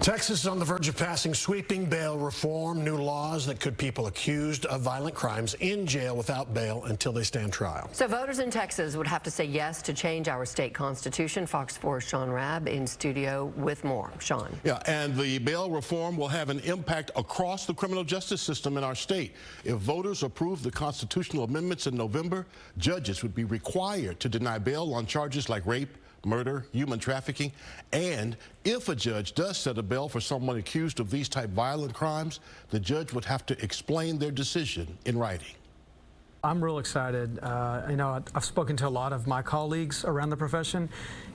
Texas is on the verge of passing sweeping bail reform, new laws that could people accused of violent crimes in jail without bail until they stand trial. So voters in Texas would have to say yes to change our state constitution. Fox 4's Sean Rabb in studio with more. Sean. Yeah, and the bail reform will have an impact across the criminal justice system in our state. If voters approve the constitutional amendments in November, judges would be required to deny bail on charges like rape, murder, human trafficking, and if a judge does set a bail for someone accused of these type violent crimes, the judge would have to explain their decision in writing. I'm real excited. I've spoken to a lot of my colleagues around the profession,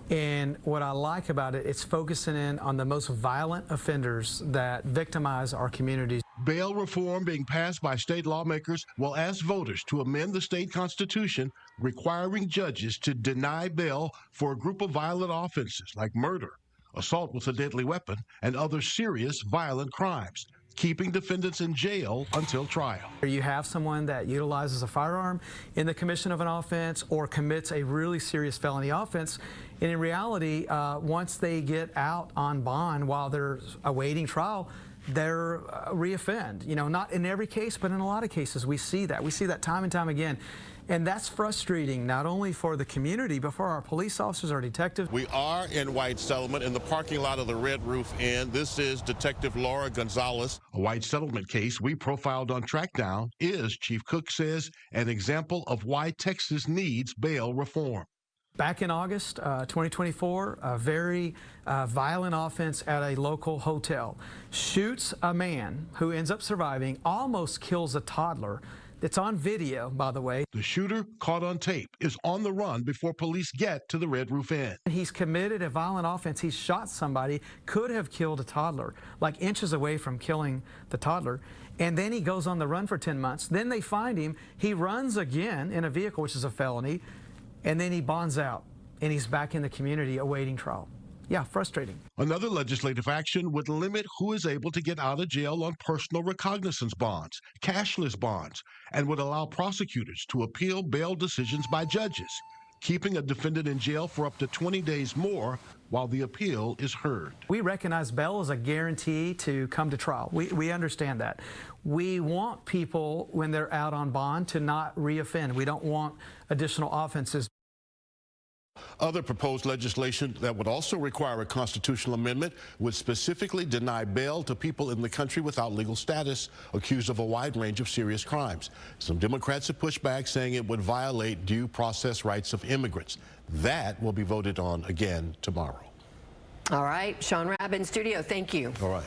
and what I like about it, it's focusing in on the most violent offenders that victimize our communities. Bail reform being passed by state lawmakers will ask voters to amend the state constitution, requiring judges to deny bail for a group of violent offenses like murder, assault with a deadly weapon, and other serious violent crimes, keeping defendants in jail until trial. You have someone that utilizes a firearm in the commission of an offense or commits a really serious felony offense, and in reality, once they get out on bond while they're awaiting trial, they're reoffend. Not in every case, but in a lot of cases we see that. We see that time and time again. And that's frustrating, not only for the community, but for our police officers, our detectives. We are in White Settlement in the parking lot of the Red Roof Inn. This is Detective Laura Gonzalez. A White Settlement case we profiled on Trackdown is, Chief Cook says, an example of why Texas needs bail reform. Back in August 2024, a very violent offense at a local hotel. Shoots a man who ends up surviving, almost kills a toddler. It's on video, by the way. The shooter, caught on tape, is on the run before police get to the Red Roof Inn. He's committed a violent offense. He shot somebody, could have killed a toddler, like inches away from killing the toddler. And then he goes on the run for 10 months. Then they find him. He runs again in a vehicle, which is a felony. And then he bonds out, and he's back in the community awaiting trial. Yeah, frustrating. Another legislative action would limit who is able to get out of jail on personal recognizance bonds, cashless bonds, and would allow prosecutors to appeal bail decisions by judges, keeping a defendant in jail for up to 20 days more while the appeal is heard. We recognize bail as a guarantee to come to trial. We understand that. We want people, when they're out on bond, to not reoffend. We don't want additional offenses. Other proposed legislation that would also require a constitutional amendment would specifically deny bail to people in the country without legal status accused of a wide range of serious crimes. Some Democrats have pushed back, saying it would violate due process rights of immigrants. That will be voted on again tomorrow. All right, Sean Rabb in studio, thank you. All right.